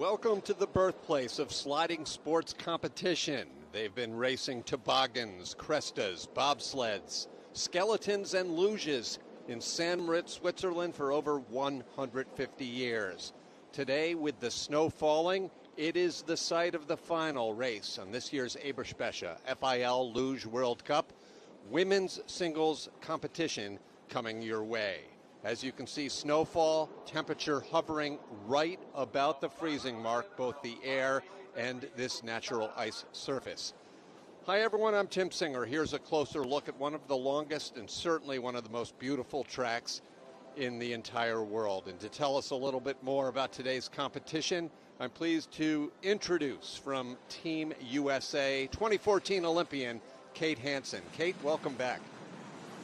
Welcome to the birthplace of sliding sports competition. They've been racing toboggans, crestas, bobsleds, skeletons, and luges in St.Moritz, Switzerland for over 150 years. Today, with the snow falling, it is the site of the final race on this year's Eberspeche FIL Luge World Cup women's singles competition coming your way. As you can see, snowfall, temperature hovering right about the freezing mark, both the air and this natural ice surface. Hi everyone, I'm Tim Singer. Here's a closer look at one of the longest and certainly one of the most beautiful tracks in the entire world. And to tell us a little bit more about today's competition, I'm pleased to introduce from Team USA 2014 Olympian Kate Hansen. Kate, welcome back.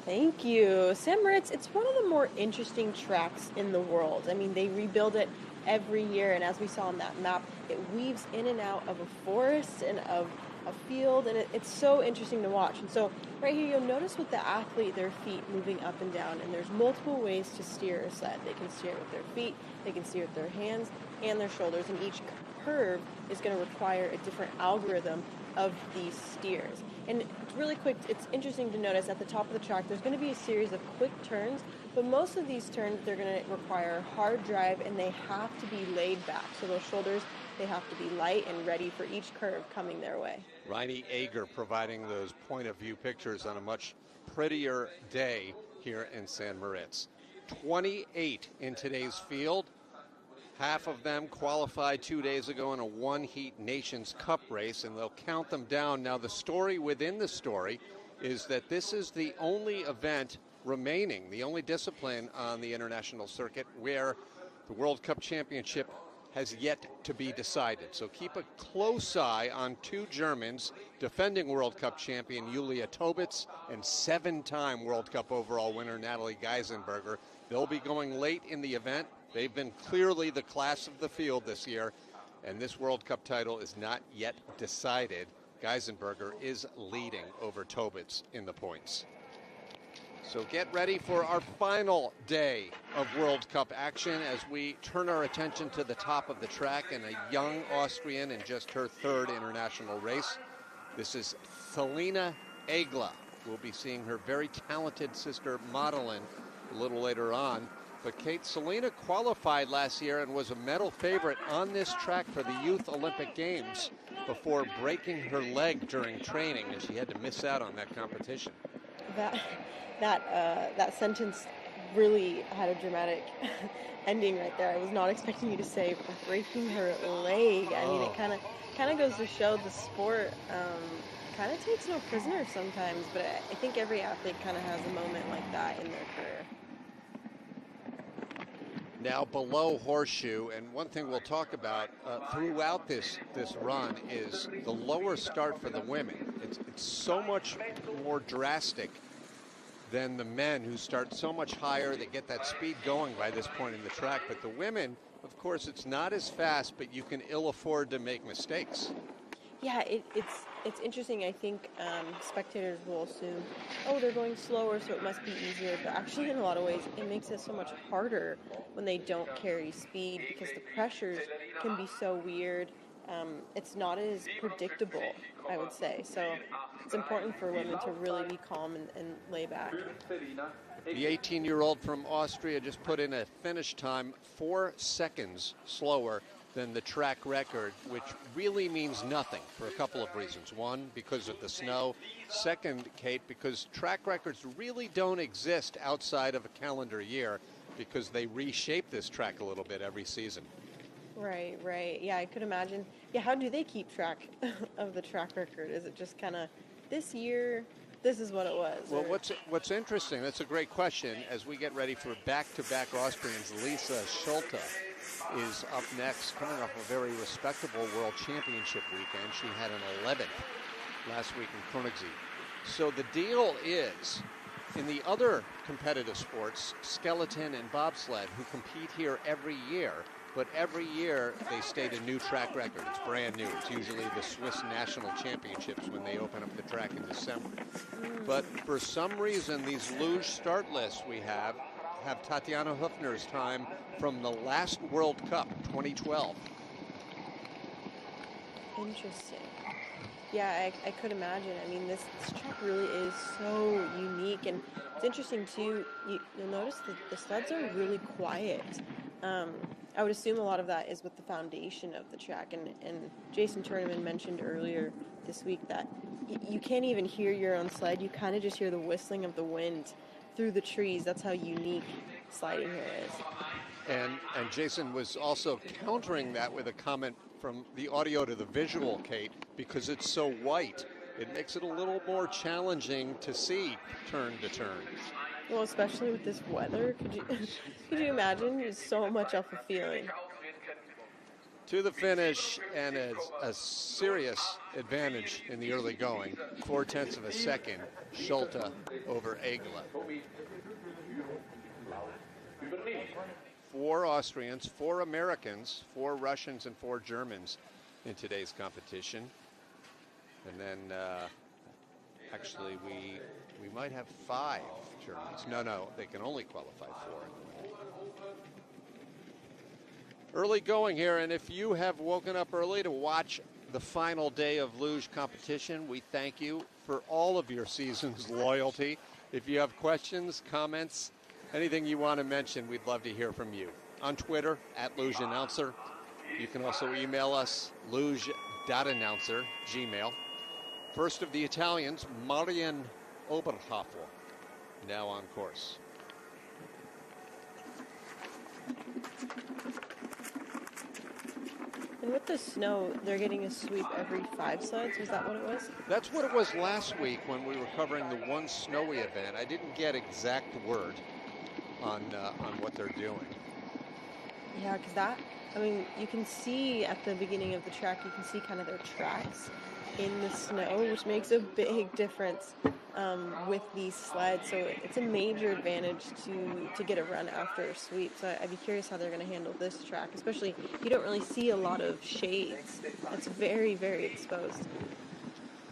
Thank you. St.Moritz, it's one of the more interesting tracks in the world. I mean, they rebuild it every year, and as we saw on that map, it weaves in and out of a forest and of a field, and it's so interesting to watch. And so right here, you'll notice with the athlete, their feet moving up and down, and there's multiple ways to steer a sled. They can steer it with their feet, they can steer it with their hands and their shoulders, and each curve is going to require a different algorithm of these steers. And really quick, it's interesting to notice at the top of the track, there's going to be a series of quick turns, but most of these turns, they're going to require hard drive, and they have to be laid back. So those shoulders, they have to be light and ready for each curve coming their way. Reini Ager providing those point of view pictures on a much prettier day here in St.Moritz. 28 in today's field. Half of them qualified 2 days ago in a one-heat Nations Cup race, and they'll count them down. Now, the story within the story is that this is the only event remaining, the only discipline on the international circuit where the World Cup Championship has yet to be decided. So keep a close eye on two Germans, defending World Cup champion Julia Tobitz and seven-time World Cup overall winner Natalie Geisenberger. They'll be going late in the event. They've been clearly the class of the field this year, and this World Cup title is not yet decided. Geisenberger is leading over Tobitz in the points. So get ready for our final day of World Cup action as we turn our attention to the top of the track and a young Austrian in just her third international race. This is Celerina Luge. We'll be seeing her very talented sister Madeleine a little later on. But Kate, Celerina qualified last year and was a medal favorite on this track for the Youth Olympic Games before breaking her leg during training, and she had to miss out on that competition. That sentence really had a dramatic ending right there. I was not expecting you to say breaking her leg. I mean, it kind of goes to show the sport kind of takes no prisoners sometimes, but I think every athlete kind of has a moment like that in their career. Now below horseshoe, and one thing we'll talk about throughout this run is the lower start for the women. It's so much more drastic than the men, who start so much higher. They get that speed going by this point in the track. But the women, of course, it's not as fast, but you can ill afford to make mistakes. Yeah, it's interesting. I think spectators will assume, oh, they're going slower, so it must be easier. But actually, in a lot of ways, it makes it so much harder when they don't carry speed, because the pressures can be so weird. It's not as predictable, I would say. So it's important for women to really be calm and lay back. The 18-year-old from Austria just put in a finish time 4 seconds slower than the track record, which really means nothing for a couple of reasons. One, because of the snow. Second, Kate, because track records really don't exist outside of a calendar year, because they reshape this track a little bit every season. Right. Yeah, I could imagine. Yeah, how do they keep track of the track record? Is it just kind of this year, this is what it was? Well, what's interesting, that's a great question, as we get ready for back-to-back Austrians. Lisa Schulte is up next, coming off a very respectable World Championship weekend. She had an 11th last week in Koenigsegg. So the deal is, in the other competitive sports, skeleton and bobsled, who compete here every year, but every year they state a new track record. It's brand new. It's usually the Swiss National Championships when they open up the track in December. But for some reason, these luge start lists we have Tatiana Höfner's time from the last World Cup, 2012. Interesting. Yeah, I could imagine. I mean, this track really is so unique, and it's interesting too. You'll notice that the sleds are really quiet. Um, I would assume a lot of that is with the foundation of the track, and Jason Tournament mentioned earlier this week that you can't even hear your own sled. You kind of just hear the whistling of the wind through the trees. That's how unique sliding here is. And Jason was also countering that with a comment from the audio to the visual, Kate, because it's so white. It makes it a little more challenging to see turn to turn. Well, especially with this weather, could you imagine? It's so much of a feeling. To the finish, and a serious advantage in the early going. 0.4 of a second, Schulte over Egla. 4 Austrians, 4 Americans, 4 Russians, and 4 Germans in today's competition. And then, actually, we might have 5 Germans. No, they can only qualify 4. Early going here, and if you have woken up early to watch the final day of luge competition, we thank you for all of your season's loyalty. If you have questions, comments, anything you want to mention, we'd love to hear from you. On Twitter, @LugeAnnouncer. You can also email us, luge.announcer, Gmail. First of the Italians, Marian Oberhofer, now on course. And with the snow, they're getting a sweep every 5 sleds. Was that what it was? That's what it was last week when we were covering the one snowy event. I didn't get exact word on what they're doing. Yeah, because you can see at the beginning of the track, you can see kind of their tracks in the snow, which makes a big difference with these sleds. So it's a major advantage to get a run after a sweep. So I'd be curious how they're going to handle this track, especially you don't really see a lot of shades. It's very, very exposed.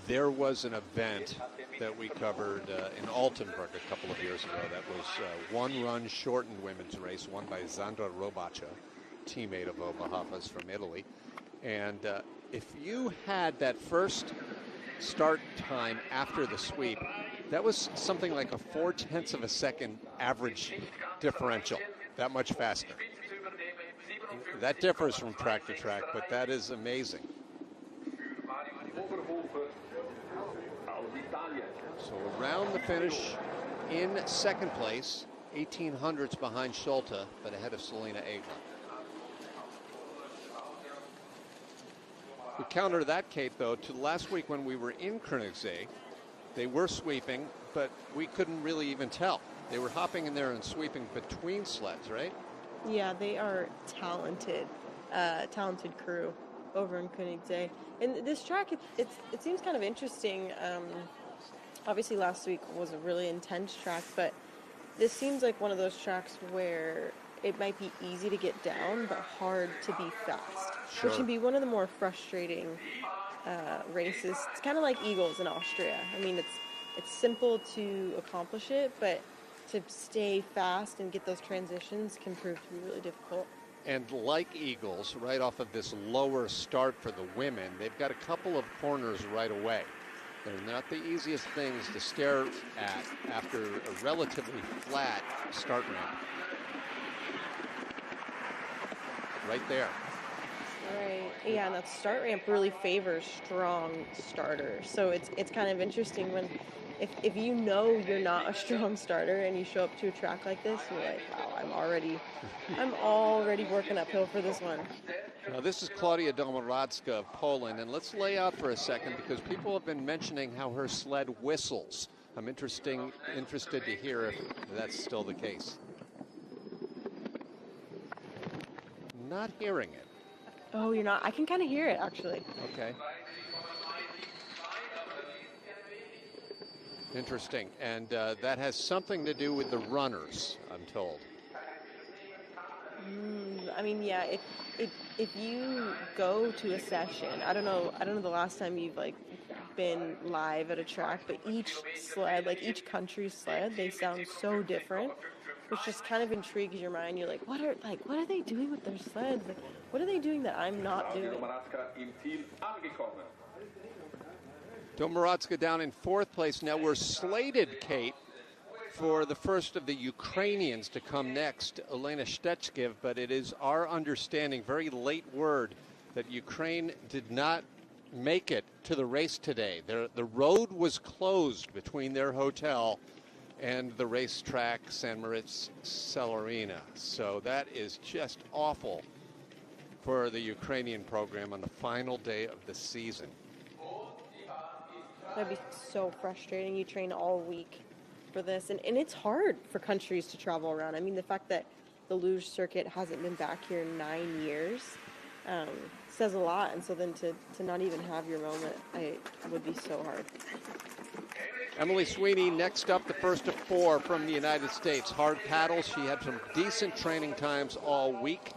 There was an event that we covered in Altenburg a couple of years ago. That was one run shortened women's race, won by Sandra Robacha, teammate of Oberhofer's from Italy. And if you had that first start time after the sweep, that was something like a 0.4 of a second average differential, that much faster. That differs from track to track, but that is amazing. So around the finish in second place, 1800s behind Schulte, but ahead of Celerina Luge. We counter that, Kate, though, to last week when we were in Koenigsegg. They were sweeping, but we couldn't really even tell. They were hopping in there and sweeping between sleds, right? Yeah, they are talented crew over in Koenigsegg. And this track, it seems kind of interesting. Obviously, last week was a really intense track, but this seems like one of those tracks where it might be easy to get down, but hard to be fast, sure. Which can be one of the more frustrating races. It's kind of like Eagles in Austria. I mean, it's simple to accomplish it, but to stay fast and get those transitions can prove to be really difficult. And like Eagles, right off of this lower start for the women, they've got a couple of corners right away. They're not the easiest things to stare at after a relatively flat start ramp. Right there. Right. Yeah, and that start ramp really favors strong starters. So it's kind of interesting when if you know you're not a strong starter and you show up to a track like this, you're like, wow, I'm already working uphill for this one. Now this is Klaudia Domorodska of Poland, and let's lay out for a second because people have been mentioning how her sled whistles. I'm interested to hear if that's still the case. Not hearing it. Oh, you're not? I can kind of hear it, actually. Okay. Interesting. And that has something to do with the runners, I'm told. I mean, yeah, if you go to a session, I don't know the last time you've been live at a track, but each sled, like each country's sled, they sound so different. which just kind of intrigues your mind. You're like, what are they doing with their sleds? Like, what are they doing that I'm not doing? Tobitz down in 4th place. Now we're slated, Kate, for the first of the Ukrainians to come next, Elena Stetskiv, but it is our understanding, very late word, that Ukraine did not make it to the race today. The road was closed between their hotel and the racetrack, St.Moritz, Celerina. So that is just awful for the Ukrainian program on the final day of the season. That'd be so frustrating. You train all week for this, and it's hard for countries to travel around. I mean, the fact that the luge circuit hasn't been back here in 9 years says a lot, and so then to not even have your moment, it would be so hard. Emily Sweeney next up, the first of 4 from the United States. Hard paddles. She had some decent training times all week.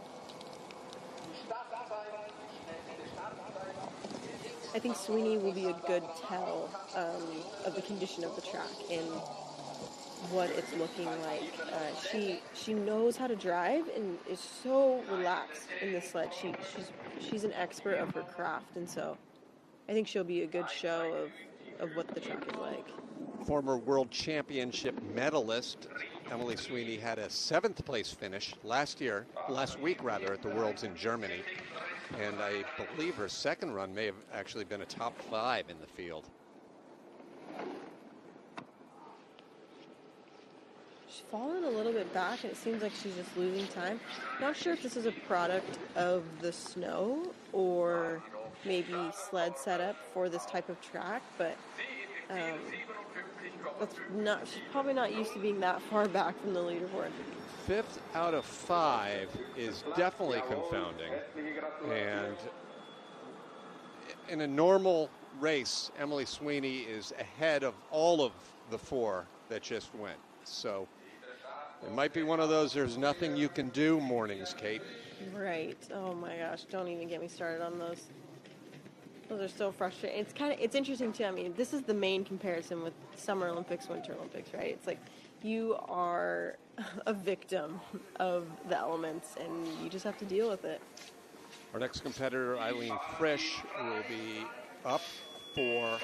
I think Sweeney will be a good tell of the condition of the track and what it's looking like. She knows how to drive and is so relaxed in the sled. She's an expert of her craft, and so I think she'll be a good show of what the track is like. Former World Championship medalist Emily Sweeney had a 7th place finish last week at the Worlds in Germany. And I believe her second run may have actually been a top 5 in the field. She's fallen a little bit back, and it seems like she's just losing time. Not sure if this is a product of the snow or maybe sled setup for this type of track, but she's probably not used to being that far back from the leaderboard. 5th out of 5 is definitely confounding. And in a normal race, Emily Sweeney is ahead of all of the 4 that just went. So it might be one of those there's nothing you can do mornings, Kate. Right. Oh my gosh, don't even get me started on those. Those are so frustrating. It's interesting too. I mean, this is the main comparison with Summer Olympics, Winter Olympics, right? It's like you are a victim of the elements and you just have to deal with it. Our next competitor, Eileen Frisch, will be up for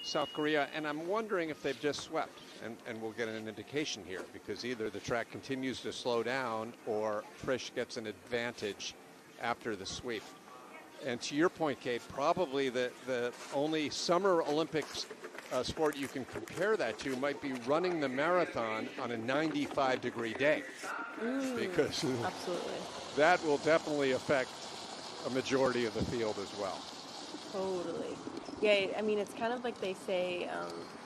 South Korea, and I'm wondering if they've just swept, and we'll get an indication here, because either the track continues to slow down or Frisch gets an advantage after the sweep. And to your point, Kate, probably the only Summer Olympics sport you can compare that to might be running the marathon on a 95-degree day. Because absolutely, that will definitely affect a majority of the field as well. Totally. Yeah, I mean, it's kind of like they say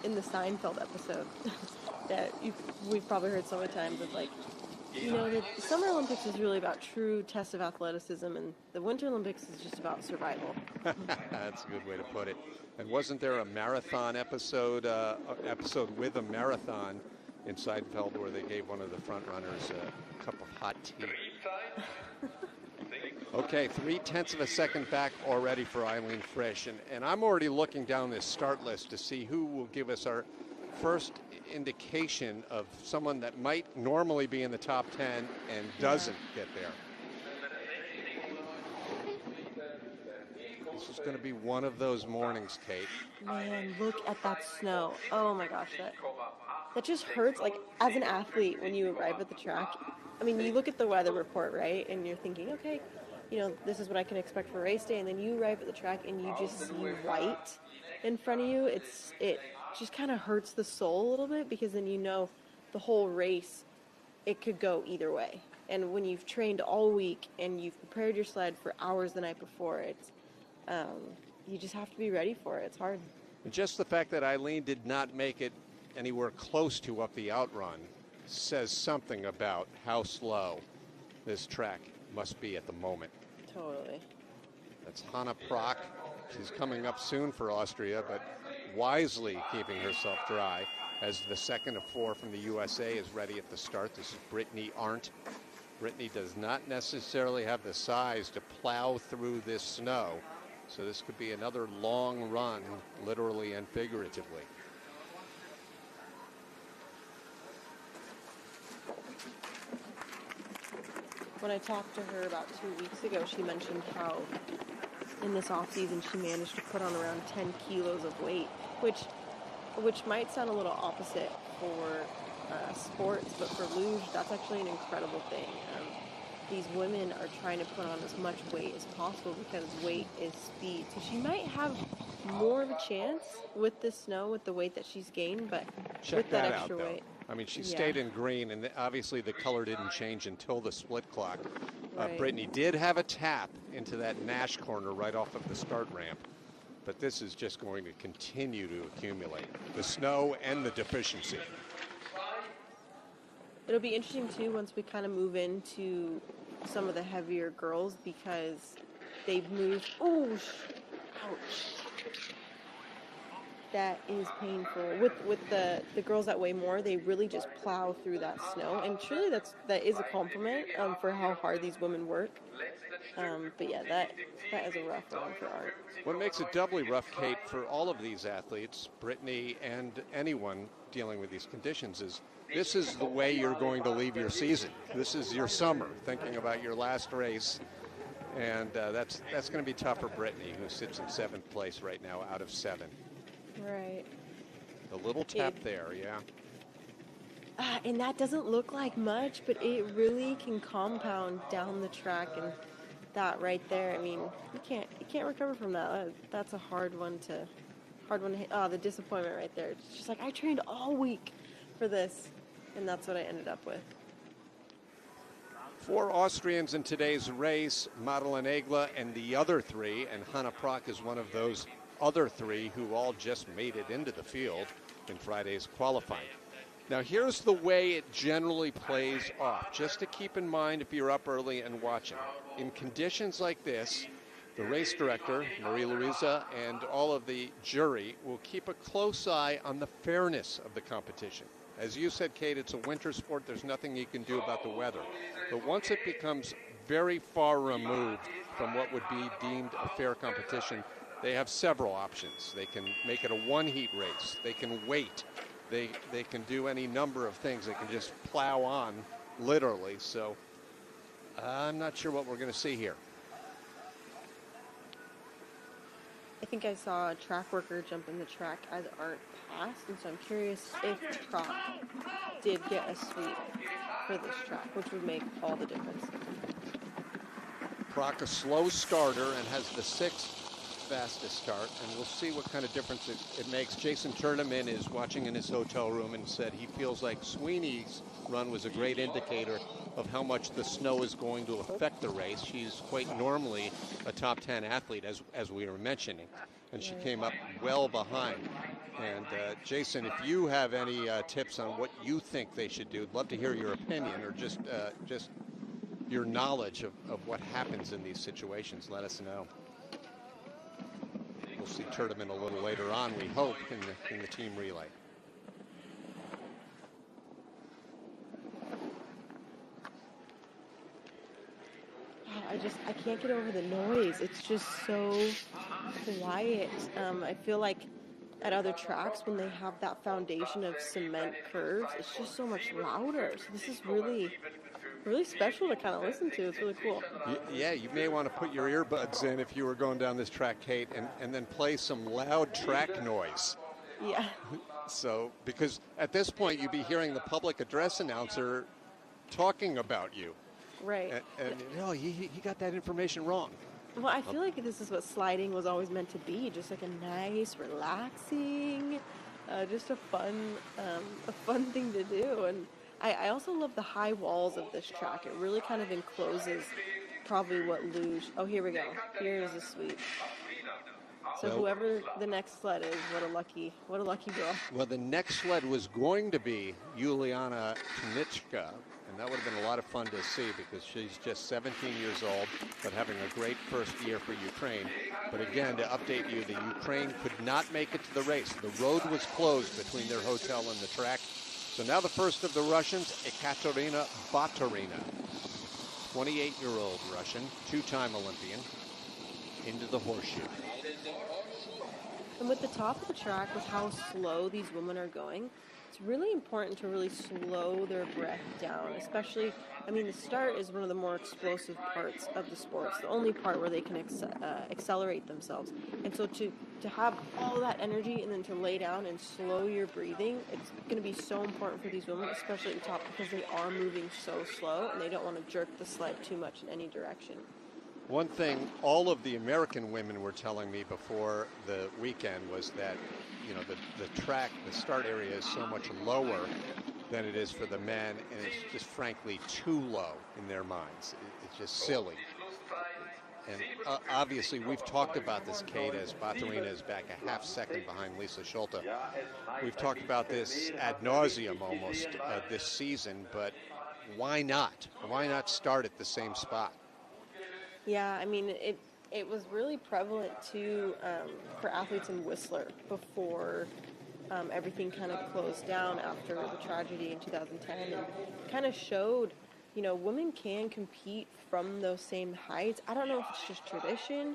in the Seinfeld episode that we've probably heard so many times of, like, you know, the Summer Olympics is really about true tests of athleticism, and the Winter Olympics is just about survival. That's a good way to put it. And wasn't there a marathon episode with a marathon in Seinfeld where they gave one of the front runners a cup of hot tea? Okay, 0.3 of a second back already for Eileen Frisch. And I'm already looking down this start list to see who will give us our first indication of someone that might normally be in the top 10 and doesn't get there. This is going to be one of those mornings, Kate. Man, look at that snow. Oh my gosh, that just hurts. Like, as an athlete, when you arrive at the track, I mean, you look at the weather report, right? And you're thinking, okay, you know, this is what I can expect for race day. And then you arrive at the track and you just see white in front of you. It just kind of hurts the soul a little bit, because then you know the whole race, it could go either way. And when you've trained all week and you've prepared your sled for hours the night before, you just have to be ready for it. It's hard. And just the fact that Eileen did not make it anywhere close to up the outrun says something about how slow this track must be at the moment. Totally. That's Hanna Prock. She's coming up soon for Austria, but wisely keeping herself dry as the second of 4 from the USA is ready at the start. This is Brittany Arndt. Brittany does not necessarily have the size to plow through this snow, so this could be another long run, literally and figuratively. when I talked to her about 2 weeks ago, she mentioned how in this off season she managed to put on around 10 kilos of weight, which might sound a little opposite for sports, but for luge, that's actually an incredible thing. These women are trying to put on as much weight as possible because weight is speed. So she might have more of a chance with the snow, with the weight that she's gained, but with that extra weight. I mean, she stayed in green, and obviously the color didn't change until the split clock. Right. Brittany did have a tap into that Nash corner right off of the start ramp, but this is just going to continue to accumulate, the snow and the deficiency. It'll be interesting, too, once we kind of move into some of the heavier girls because they've moved. Oh, ouch. That is painful. With the girls that weigh more, they really just plow through that snow. And truly, that is a compliment for how hard these women work. But yeah, that is a rough one for Art. What makes it doubly rough, Kate, for all of these athletes, Brittany and anyone dealing with these conditions, is this is the way you're going to leave your season. This is your summer, thinking about your last race. And that's going to be tough for Brittany, who sits in 7th place right now out of 7. Right. The little tap there, yeah. And that doesn't look like much, but it really can compound down the track, and that right there, I mean, you can't recover from that. That's a hard one to hit. Oh, the disappointment right there. It's just like, I trained all week for this, and that's what I ended up with. 4 Austrians in today's race, Madeleine Egla and the other 3, and Hanna Prock is one of those other 3 who all just made it into the field in Friday's qualifying. Now here's the way it generally plays off, just to keep in mind if you're up early and watching. In conditions like this, the race director, Marie-Louisa, and all of the jury will keep a close eye on the fairness of the competition. As you said, Kate, it's a winter sport. There's nothing you can do about the weather. But once it becomes very far removed from what would be deemed a fair competition, they have several options. They can make it a one-heat race. They can wait. They can do any number of things. They can just plow on, literally. So I'm not sure what we're going to see here. I think I saw a track worker jump in the track as Art passed, and so I'm curious if Prock did get a sweep for this track, which would make all the difference. Prock, a slow starter, and has the 6th fastest start, and we'll see what kind of difference it makes. Jason Turneman is watching in his hotel room and said he feels like Sweeney's run was a great indicator of how much the snow is going to affect the race. She's quite normally a top 10 athlete, as we were mentioning, and she came up well behind. And Jason, if you have any tips on what you think they should do, I'd love to hear your opinion, or just your knowledge of what happens in these situations. Let us know. We'll see Turneman a little later on, we hope, in the team relay. I can't get over the noise. It's just so quiet. I feel like at other tracks, when they have that foundation of cement curves, it's just so much louder. So this is really special to kind of listen to. It's really cool. Yeah, you may want to put your earbuds in if you were going down this track, Kate, and then play some loud track noise. Yeah. So, because at this point, you'd be hearing the public address announcer talking about you. Right. And he got that information wrong. Well, I feel like this is what sliding was always meant to be, just like a nice, relaxing, just a fun thing to do. And I also love the high walls of this track. It really kind of encloses probably what luge. Oh, here we go. Here's a sweep. So whoever the next sled is, what a lucky girl. Well, the next sled was going to be Juliana Knichka, and that would have been a lot of fun to see because she's just 17 years old, but having a great first year for Ukraine. But again, to update you, the Ukraine could not make it to the race. The road was closed between their hotel and the track. So now the first of the Russians, Ekaterina Baturina, 28-year-old Russian, 2-time Olympian, into the horseshoe. And with the top of the track, with how slow these women are going, it's really important to really slow their breath down, especially, I mean, the start is one of the more explosive parts of the sport. It's the only part where they can accelerate themselves. And so to have all that energy and then to lay down and slow your breathing, it's going to be so important for these women, especially at the top, because they are moving so slow and they don't want to jerk the sled too much in any direction. One thing all of the American women were telling me before the weekend was that, you know, the track, the start area is so much lower than it is for the men, and it's just frankly too low in their minds. It's just silly. And obviously, we've talked about this, Kate, as Baturina is back a half second behind Lisa Schulte. We've talked about this ad nauseum almost this season, but why not? Why not start at the same spot? Yeah, I mean, it was really prevalent too for athletes in Whistler before everything kind of closed down after the tragedy in 2010, and kind of showed, you know, women can compete from those same heights. I don't know if it's just tradition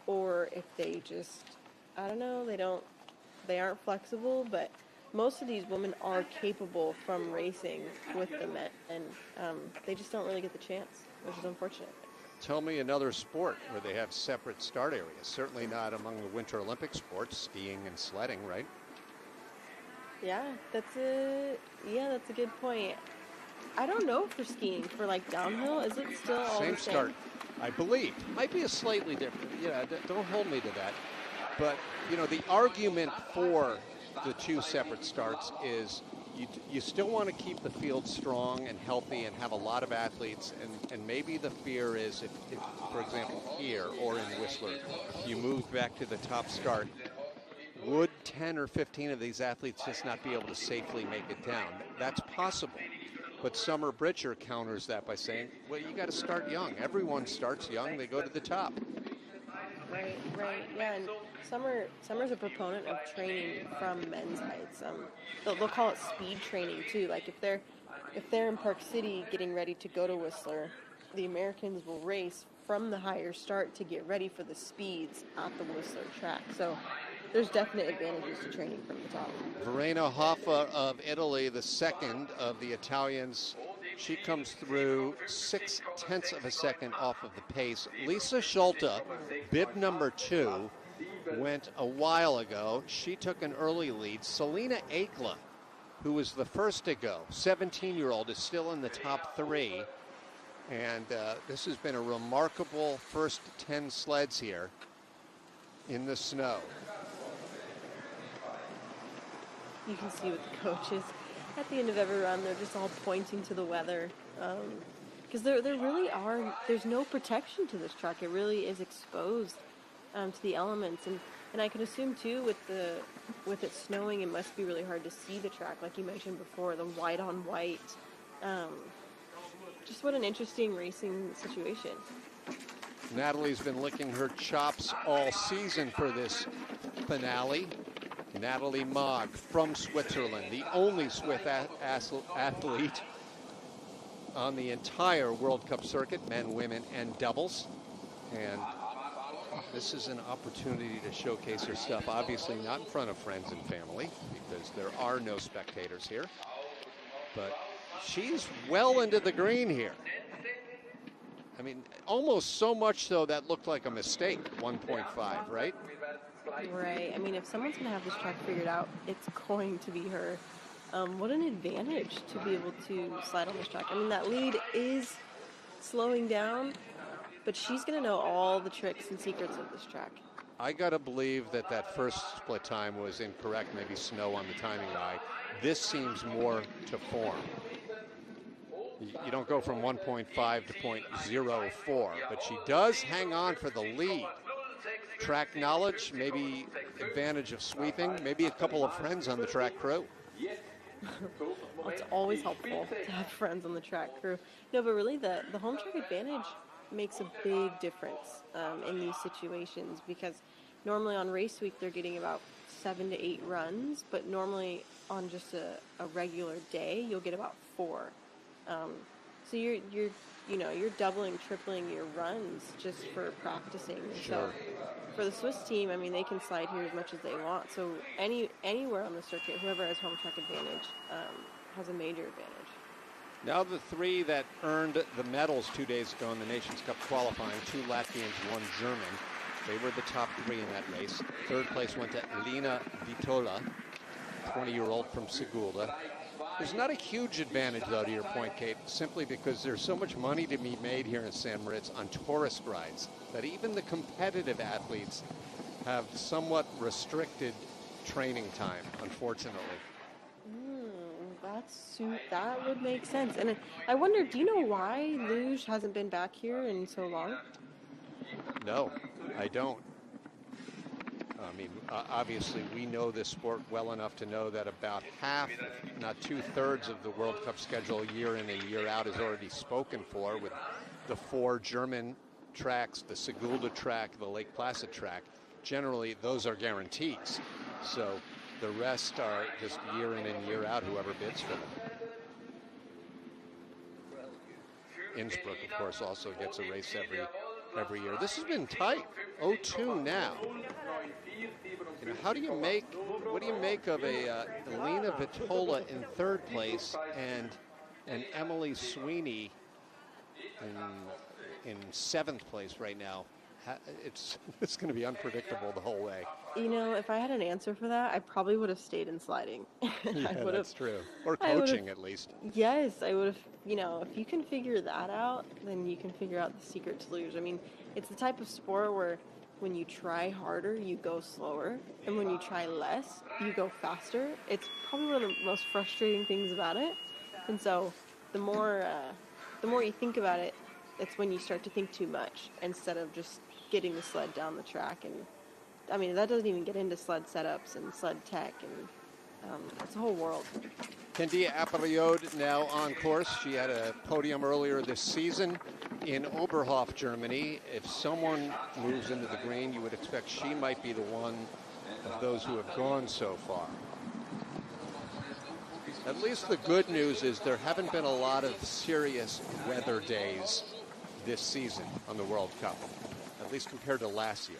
or if they just, I don't know, they aren't flexible, but most of these women are capable from racing with the men, and they just don't really get the chance, which is unfortunate. Tell me another sport where they have separate start areas. Certainly not among the Winter Olympic sports, skiing and sledding, right? Yeah, that's a good point. I don't know for skiing, for like downhill, is it still all Same the same? start, I believe. Might be a slightly different. Yeah, don't hold me to that. But, you know, the argument for the two separate starts is you still want to keep the field strong and healthy and have a lot of athletes, and maybe the fear is if, for example, here or in Whistler, you move back to the top start, would 10 or 15 of these athletes just not be able to safely make it down? That's possible. But Summer Britcher counters that by saying, well, you got to start young. Everyone starts young. They go to the top. Right. Yeah, and Summer's a proponent of training from men's heights. They'll call it speed training too. Like if they're in Park City getting ready to go to Whistler, the Americans will race from the higher start to get ready for the speeds at the Whistler track. So there's definite advantages to training from the top. Verena Hoffa of Italy, the second of the Italians. She comes through 0.6 of a second off of the pace. Lisa Schulte, bib number 2, went a while ago. She took an early lead. Selina Akla, who was the first to go, 17-year-old, is still in the top 3. And this has been a remarkable first 10 sleds here in the snow. You can see with the coaches at the end of every run, they're just all pointing to the weather, because there really are. There's no protection to this track. It really is exposed to the elements, and I can assume too with it snowing, it must be really hard to see the track, like you mentioned before, the white on white. Just what an interesting racing situation. Natalie's been licking her chops all season for this finale. Natalie Mogg from Switzerland, the only Swiss athlete on the entire World Cup circuit, men, women, and doubles. And this is an opportunity to showcase her stuff, obviously not in front of friends and family, because there are no spectators here. But she's well into the green here. I mean, almost so much so that looked like a mistake, 1.5, right? Right. I mean, if someone's going to have this track figured out, it's going to be her. What an advantage to be able to slide on this track. I mean, that lead is slowing down, but she's going to know all the tricks and secrets of this track. I got to believe that first split time was incorrect, maybe snow on the timing eye. This seems more to form. You don't go from 1.5 to 0.04, but she does hang on for the lead. Track knowledge, maybe advantage of sweeping, maybe a couple of friends on the track crew. Well, it's always helpful to have friends on the track crew. No, but really the home track advantage makes a big difference in these situations, because normally on race week they're getting about 7 to 8 runs, but normally on just a regular day you'll get about 4. So you're doubling, tripling your runs just for practicing. Sure. So for the Swiss team, I mean, they can slide here as much as they want. So anywhere on the circuit, whoever has home track advantage has a major advantage. Now the three that earned the medals 2 days ago in the Nations Cup qualifying, 2 Latvians, 1 German. They were the top 3 in that race. Third place went to Elina Vitola, 20-year-old from Sigulda. There's not a huge advantage, though, to your point, Kate, simply because there's so much money to be made here in St. Moritz on tourist rides that even the competitive athletes have somewhat restricted training time, unfortunately. That would make sense. And I wonder, do you know why Luge hasn't been back here in so long? No, I don't. I mean, obviously, we know this sport well enough to know that about half, not 2/3 of the World Cup schedule year in and year out is already spoken for, with the 4 German tracks, the Sigulda track, the Lake Placid track. Generally, those are guarantees. So the rest are just year in and year out, whoever bids for them. Innsbruck, of course, also gets a race every year. This has been tight. 0-2 now. You know, what do you make of Elina Vitola in 3rd place and Emily Sweeney in 7th place right now? It's going to be unpredictable the whole way. You know, if I had an answer for that, I probably would have stayed in sliding. Yeah, that's true. Or coaching, at least. Yes, I would have. You know, if you can figure that out, then you can figure out the secret to Luge. I mean, it's the type of sport where when you try harder, you go slower. And when you try less, you go faster. It's probably one of the most frustrating things about it. And so the more you think about it, it's when you start to think too much instead of just getting the sled down the track. And I mean, that doesn't even get into sled setups and sled tech, and it's a whole world. Candia Aperiod now on course. She had a podium earlier this season in Oberhof, Germany. If someone moves into the green, you would expect she might be the one of those who have gone so far. At least the good news is there haven't been a lot of serious weather days this season on the World Cup, at least compared to last year.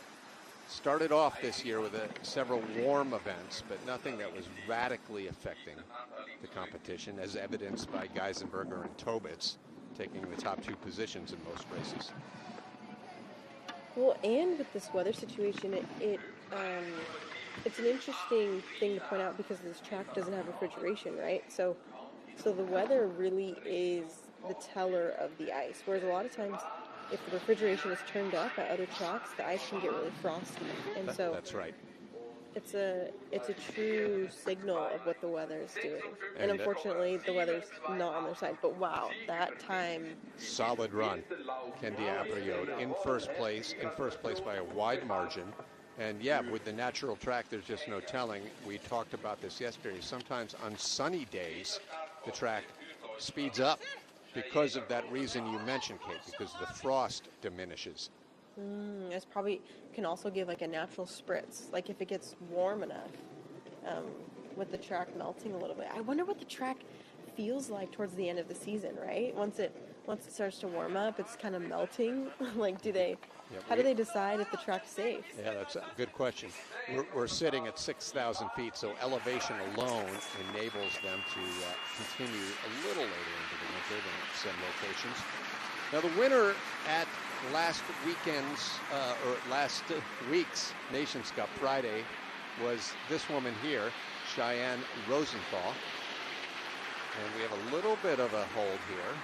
Started off this year with several warm events, but nothing that was radically affecting the competition, as evidenced by Geisenberger and Tobitz taking the top 2 positions in most races. Well, and with this weather situation, it's an interesting thing to point out because this track doesn't have refrigeration, right? So the weather really is the teller of the ice, whereas a lot of times if the refrigeration is turned up at other tracks, the ice can get really frosty, and so that's right. It's a true signal of what the weather is doing, and unfortunately, the weather's not on their side. But wow, that time! Solid run, Candia Aperiod in first place by a wide margin, and yeah, with the natural track, there's just no telling. We talked about this yesterday. Sometimes on sunny days, the track speeds up. Because of that reason you mentioned, Kate, because the frost diminishes. It's probably can also give like a natural spritz, like if it gets warm enough with the track melting a little bit. I wonder what the track feels like towards the end of the season, right? Once it starts to warm up, it's kind of melting. Like, how do they decide if the track's safe? Yeah, that's a good question. We're sitting at 6,000 feet, so elevation alone enables them to continue a little later into the winter than at some locations. Now, the winner at last week's Nations Cup Friday was this woman here, Cheyenne Rosenthal. And we have a little bit of a hold here.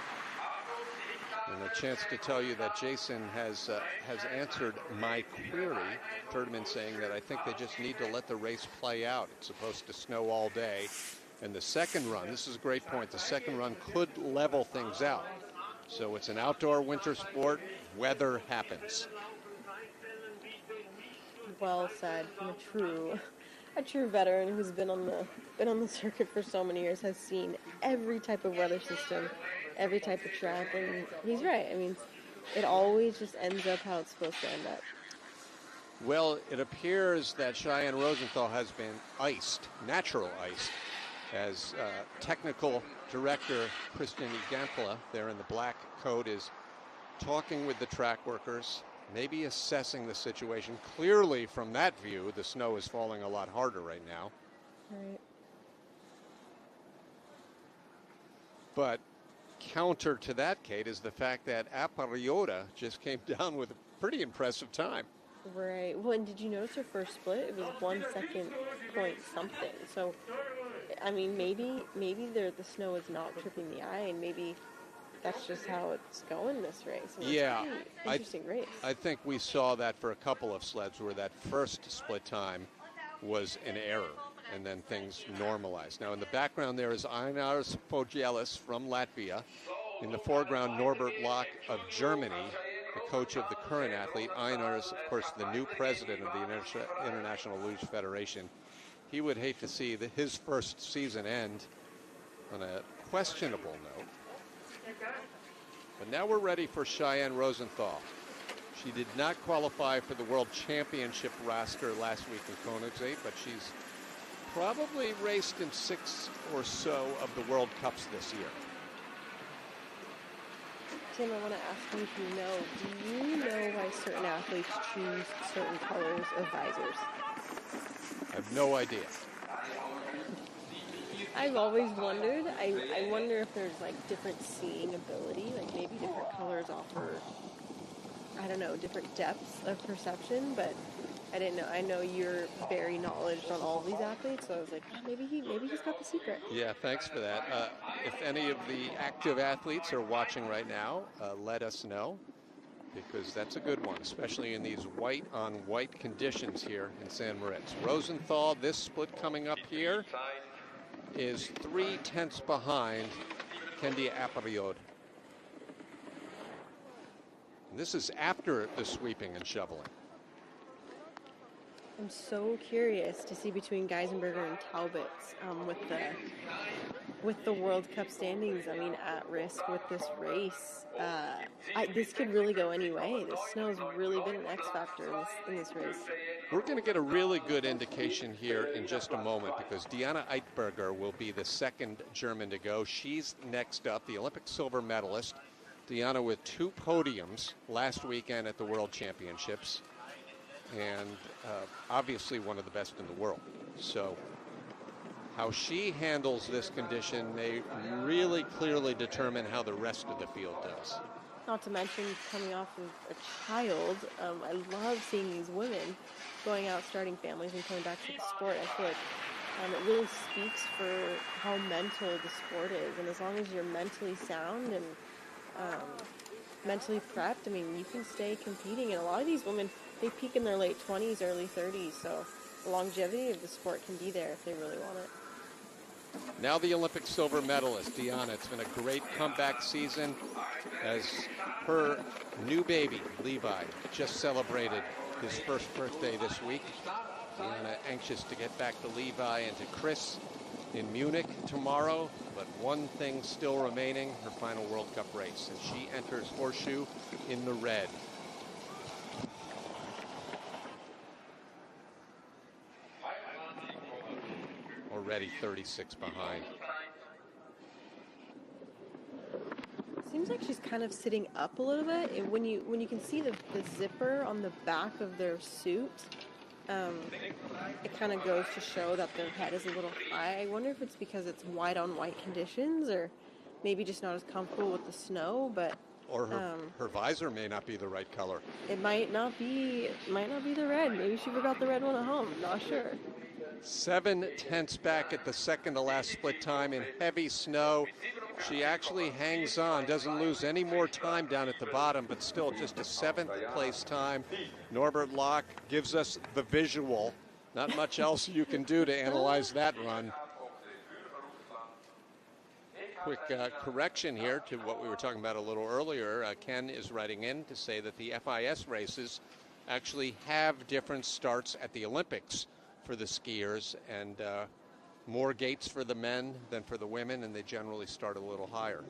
And a chance to tell you that Jason has answered my query. Tournament saying that I think they just need to let the race play out. It's supposed to snow all day. And the second run, this is a great point, the second run could level things out. So it's an outdoor winter sport. Weather happens. Well said from a true veteran who's been on the circuit for so many years, has seen every type of weather system, every type of track, and he's right. I mean, it always just ends up how it's supposed to end up. Well, it appears that Cheyenne Rosenthal has been iced, natural iced, as technical director Kristen Gampla there in the black coat is talking with the track workers maybe assessing the situation. Clearly, from that view, the snow is falling a lot harder right now. Right. But counter to that, Kate, is the fact that Apariota just came down with a pretty impressive time. Right. Well, and did you notice her first split? It was 1 second point something. So, I mean, maybe the snow is not tripping the eye, and maybe that's just how it's going this race. And Yeah, it's a pretty interesting race. I think we saw that for a couple of sleds where that first split time was an error, and then things normalized. Now, in the background there is Ainars Pogelis from Latvia. In the foreground, Norbert Locke of Germany, the coach of the current athlete. Ainars, of course, the new president of the International Luge Federation. He would hate to see his first season end on a questionable note. But now we're ready for Cheyenne Rosenthal. She did not qualify for the World Championship roster last week in Koenigsegg, but she's probably raced in 6 or so of the World Cups this year. Tim, I want to ask you if you know, do you know why certain athletes choose certain colors of visors? I have no idea. I've always wondered. I wonder if there's like different seeing ability, like maybe different colors offer, I don't know, different depths of perception, but I didn't know. I know you're very knowledgeable on all of these athletes, so I was like, oh, maybe he's got the secret. Yeah, thanks for that. If any of the active athletes are watching right now, let us know, because that's a good one, especially in these white-on-white conditions here in St. Moritz. Rosenthal, this split coming up here, is 3/10 behind Kendia Apariod. This is after the sweeping and shoveling. I'm so curious to see between Geisenberger and Tobitz with the World Cup standings. I mean, at risk with this race. This could really go any way. The snow's really been an X factor in this race. We're going to get a really good indication here in just a moment, because Diana Eitberger will be the second German to go. She's next up, the Olympic silver medalist. Diana with 2 podiums last weekend at the World Championships, and obviously one of the best in the world. So how she handles this condition may really clearly determine how the rest of the field does. Not to mention coming off of a child. I love seeing these women going out, starting families, and coming back to the sport. I feel like it really speaks for how mental the sport is. And as long as you're mentally sound and mentally prepped, I mean, you can stay competing. And a lot of these women, they peak in their late 20s, early 30s. So the longevity of the sport can be there if they really want it. Now the Olympic silver medalist, Diana. It's been a great comeback season, as her new baby, Levi, just celebrated his first birthday this week. Diana anxious to get back to Levi and to Chris in Munich tomorrow, but one thing still remaining, her final World Cup race, and she enters Horseshoe in the red. Already 36 behind. Seems like she's kind of sitting up a little bit. And when you can see the zipper on the back of their suit, it kind of goes to show that their head is a little high. I wonder if it's because it's white-on-white conditions, or maybe just not as comfortable with the snow. But or her visor may not be the right color. It might not be the red. Maybe she forgot the red one at home. Not sure. 7/10 back at the second to last split time in heavy snow. She actually hangs on, doesn't lose any more time down at the bottom, but still just a 7th place time. Norbert Locke gives us the visual. Not much else you can do to analyze that run. Quick correction here to what we were talking about a little earlier. Ken is writing in to say that the FIS races actually have different starts at the Olympics for the skiers, and more gates for the men than for the women, and they generally start a little higher.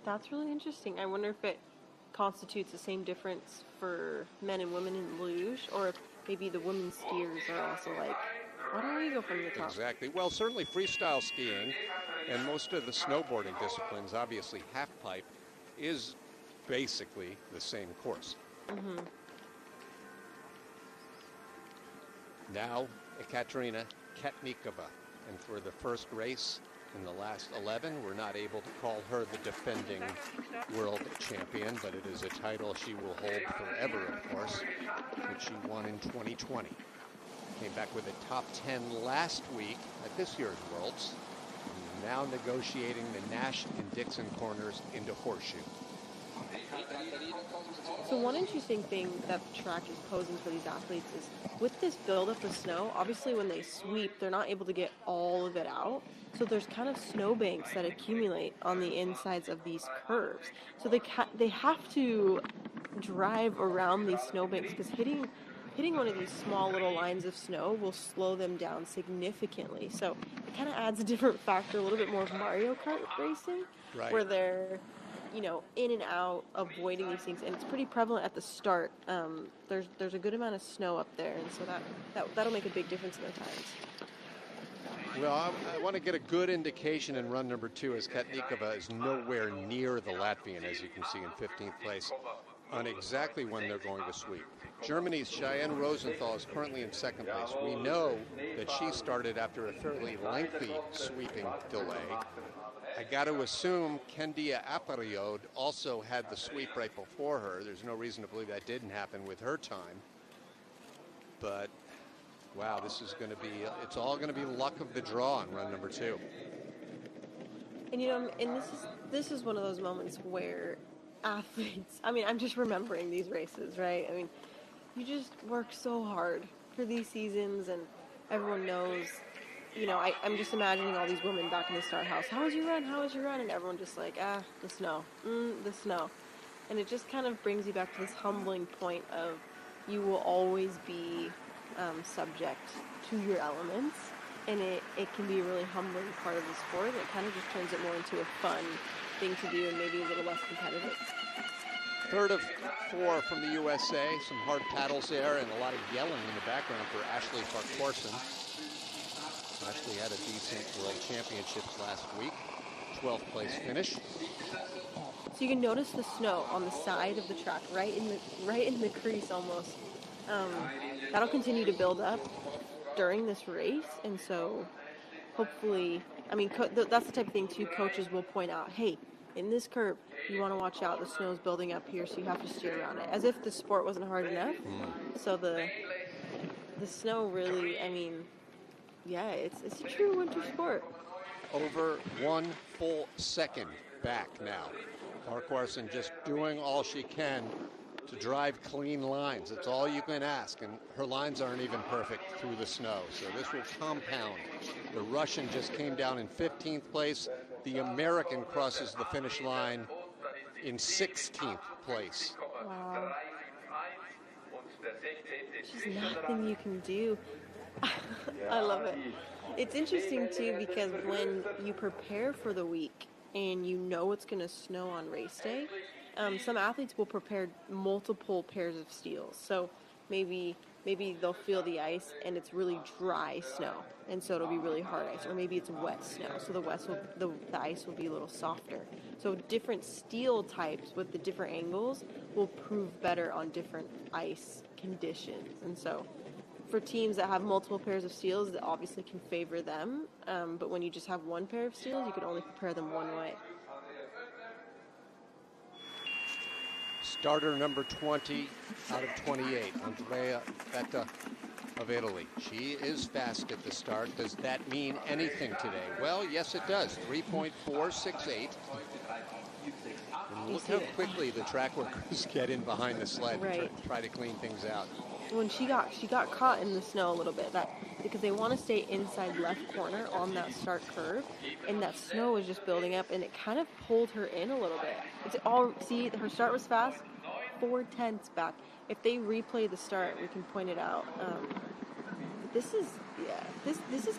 That's really interesting. I wonder if it constitutes the same difference for men and women in luge, or if maybe the women skiers are also like, why don't we go from the top? Exactly. Well, certainly freestyle skiing and most of the snowboarding disciplines, obviously half pipe is basically the same course. Now, Ekaterina Ketnikova. And for the first race in the last 11, we're not able to call her the defending world champion, but it is a title she will hold forever, of course, which she won in 2020. Came back with a top 10 last week at this year's Worlds. And now negotiating the Nash and Dixon corners into Horseshoe. So one interesting thing that the track is posing for these athletes is with this buildup of snow, obviously when they sweep, they're not able to get all of it out. So there's kind of snowbanks that accumulate on the insides of these curves. So they have to drive around these snowbanks because hitting one of these small little lines of snow will slow them down significantly. So it kind of adds a different factor, a little bit more of Mario Kart racing, right, where they're, you know, in and out, avoiding these things, and it's pretty prevalent at the start. There's a good amount of snow up there, and so that'll make a big difference in their times. Well, I want to get a good indication in run number 2 as Ketnikova is nowhere near the Latvian, as you can see, in 15th place, on exactly when they're going to sweep. Germany's Cheyenne Rosenthal is currently in 2nd place. We know that she started after a fairly lengthy sweeping delay. I got to assume Kendia Apariod also had the sweep right before her. There's no reason to believe that didn't happen with her time. But, wow, this is going to be, it's all going to be luck of the draw in run number 2. And, you know, and this is one of those moments where athletes, I mean, I'm just remembering these races, right? I mean, you just work so hard for these seasons, and everyone knows. You know, I'm just imagining all these women back in the start house. How was your run? How was your run? And everyone just like, the snow. The snow. And it just kind of brings you back to this humbling point of you will always be subject to your elements. And it can be a really humbling part of the sport. And it kind of just turns it more into a fun thing to do and maybe a little less competitive. 3rd of 4 from the USA. Some hard paddles there and a lot of yelling in the background for Ashley Farquharson. Actually had a decent World Championships last week. 12th place finish. So you can notice the snow on the side of the track, right in the crease almost. That'll continue to build up during this race, and so hopefully, I mean, that's the type of thing too. Coaches will point out, hey, in this curve, you want to watch out. The snow's building up here, so you have to steer around it. As if the sport wasn't hard enough. So the snow really, I mean. Yeah, it's a true winter sport. Over 1 full second back now. Farquharson just doing all she can to drive clean lines. That's all you can ask, and her lines aren't even perfect through the snow, so this will compound. The Russian just came down in 15th place. The American crosses the finish line in 16th place. Wow. There's nothing you can do. I love it. It's interesting too because when you prepare for the week and you know it's going to snow on race day, some athletes will prepare multiple pairs of steels. So maybe they'll feel the ice and it's really dry snow, and so it'll be really hard ice. Or maybe it's wet snow, so the ice will be a little softer. So different steel types with the different angles will prove better on different ice conditions, and so. For teams that have multiple pairs of steels, that obviously can favor them. But when you just have one pair of steels, you can only prepare them one way. Starter number 20 out of 28, Andrea Betta of Italy. She is fast at the start. Does that mean anything today? Well, yes, it does. 3.468. And look how quickly the track workers get in behind the sled and try to clean things out. When she got caught in the snow a little bit, because they want to stay inside left corner on that start curve, and that snow was just building up, and it kind of pulled her in a little bit. See, her start was fast, 4/10 back. If they replay the start, we can point it out. This is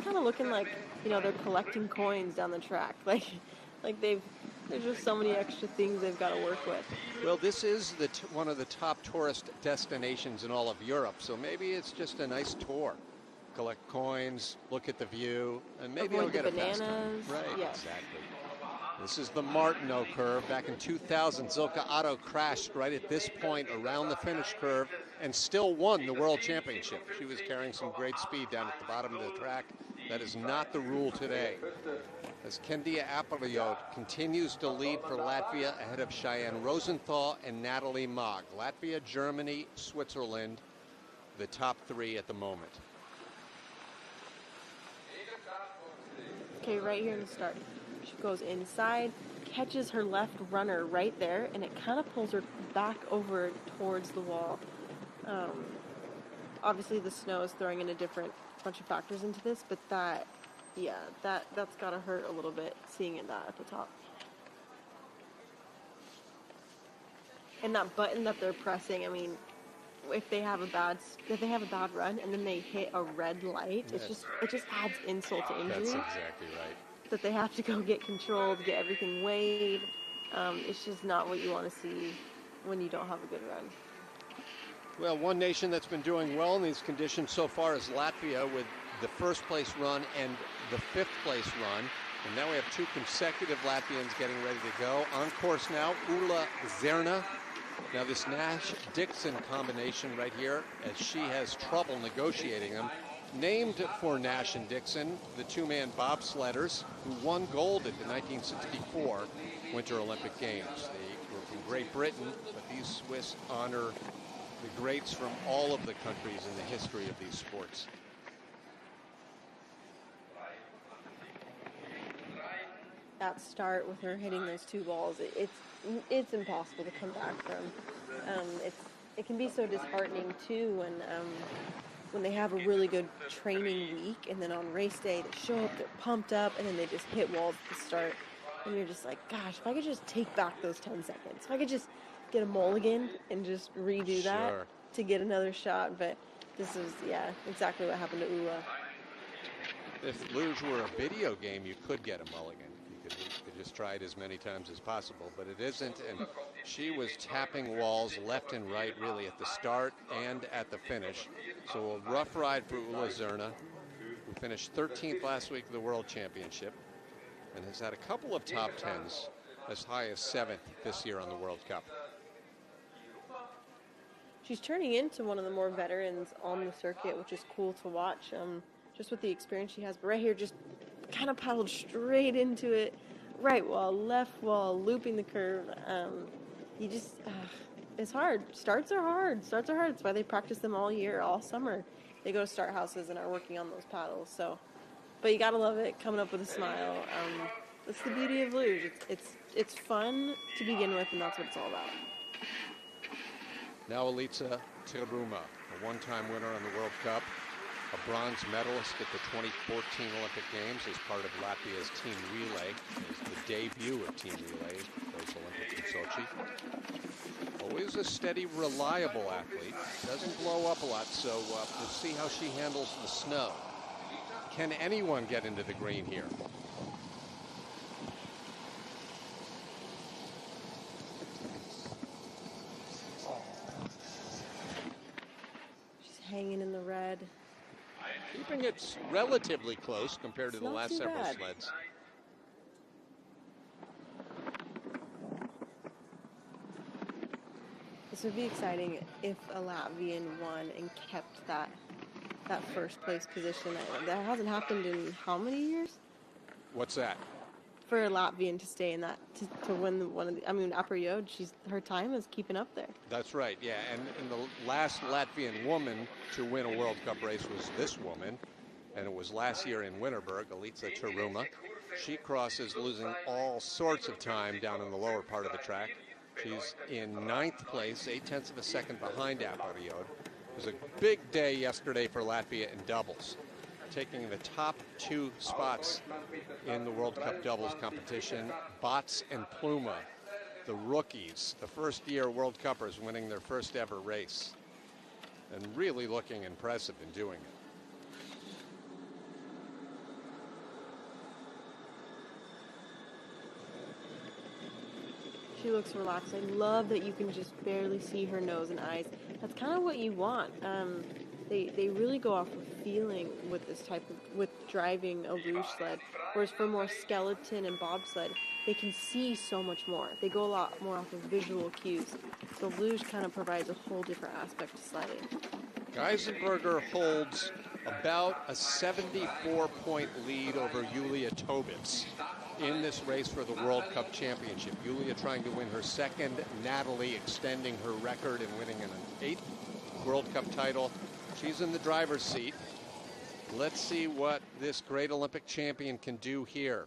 kind of looking like, you know, they're collecting coins down the track, like there's just so many extra things they've got to work with. Well, this is one of the top tourist destinations in all of Europe, so maybe it's just a nice tour. Collect coins, look at the view, and maybe Avoid I'll get the a fast time. bananas. Right, Yeah. exactly. This is the Martineau curve. Back in 2000, Zilka Otto crashed right at this point around the finish curve and still won the world championship. She was carrying some great speed down at the bottom of the track. That is not the rule today. As Kendia Apariot continues to lead for Latvia ahead of Cheyenne Rosenthal and Natalie Mogg. Latvia, Germany, Switzerland, the top three at the moment. Okay, right here in the start. She goes inside, catches her left runner right there, and it kind of pulls her back over towards the wall. Obviously, the snow is throwing in a different bunch of factors into this, but that's got to hurt a little bit, seeing it that at the top. And that button that they're pressing, I mean, if they have a bad run and then they hit a red light, it just adds insult to injury. That's exactly right. That they have to go get controlled, get everything weighed. It's just not what you want to see when you don't have a good run. Well, one nation that's been doing well in these conditions so far is Latvia, with the first place run and the fifth place run. And now we have two consecutive Latvians getting ready to go. On course now, Ulla Zerna. Now this Nash-Dixon combination right here, as she has trouble negotiating them. Named for Nash and Dixon, the two-man bobsledders who won gold at the 1964 Winter Olympic Games. They were from Great Britain, but these Swiss honor the greats from all of the countries in the history of these sports. That start with her hitting those two balls, it's impossible to come back from. It can be so disheartening too when they have a really good training week, and then on race day they show up, they're pumped up, and then they just hit walls at the start, and you're just like, gosh, if I could just take back those 10 seconds, if I could just get a mulligan and just redo that to get another shot. But this is exactly what happened to Ulla. If Luge were a video game, you could get a mulligan. You could just try it as many times as possible, but it isn't. And she was tapping walls left and right, really, at the start and at the finish. So a rough ride for Ulla Zerna, who finished 13th last week at the World Championship and has had a couple of top 10s, as high as 7th this year on the World Cup. She's turning into one of the more veterans on the circuit, which is cool to watch, just with the experience she has. But right here, just kind of paddled straight into it, right wall, left wall, looping the curve. It's hard. Starts are hard. That's why they practice them all year, all summer. They go to start houses and are working on those paddles. So, but you gotta love it. Coming up with a smile. That's the beauty of luge. It's fun to begin with, and that's what it's all about. Now Elitsa Tiruma, a one-time winner on the World Cup, a bronze medalist at the 2014 Olympic Games as part of Latvia's team relay. It was the debut of team relay, those Olympics in Sochi. Always a steady, reliable athlete. Doesn't blow up a lot, so we'll see how she handles the snow. Can anyone get into the green here? Hanging in the red. Keeping it relatively close compared to the last several sleds. This would be exciting if a Latvian won and kept that first place position. That hasn't happened in how many years? What's that? For a Latvian to stay in that, to win one of the, Apariot, her time is keeping up there. That's right, yeah. And the last Latvian woman to win a World Cup race was this woman, and it was last year in Winterberg, Elitsa Tiruma. She crosses, losing all sorts of time down in the lower part of the track. She's in 9th place, 0.8 of a second behind Apariot. It was a big day yesterday for Latvia in doubles, taking the top 2 spots in the World Cup doubles competition. Bots and Pluma, the rookies, the first-year World Cuppers winning their first ever race, and really looking impressive in doing it. She looks relaxed. I love that you can just barely see her nose and eyes. That's kind of what you want. They really go off of feeling with this type of, with driving a luge sled. Whereas for more skeleton and bobsled, they can see so much more. They go a lot more off of visual cues. So luge kind of provides a whole different aspect to sliding. Geisenberger holds about a 74-point lead over Julia Tobitz in this race for the World Cup Championship. Julia trying to win her second, Natalie extending her record and winning an 8th World Cup title. She's in the driver's seat. Let's see what this great Olympic champion can do here.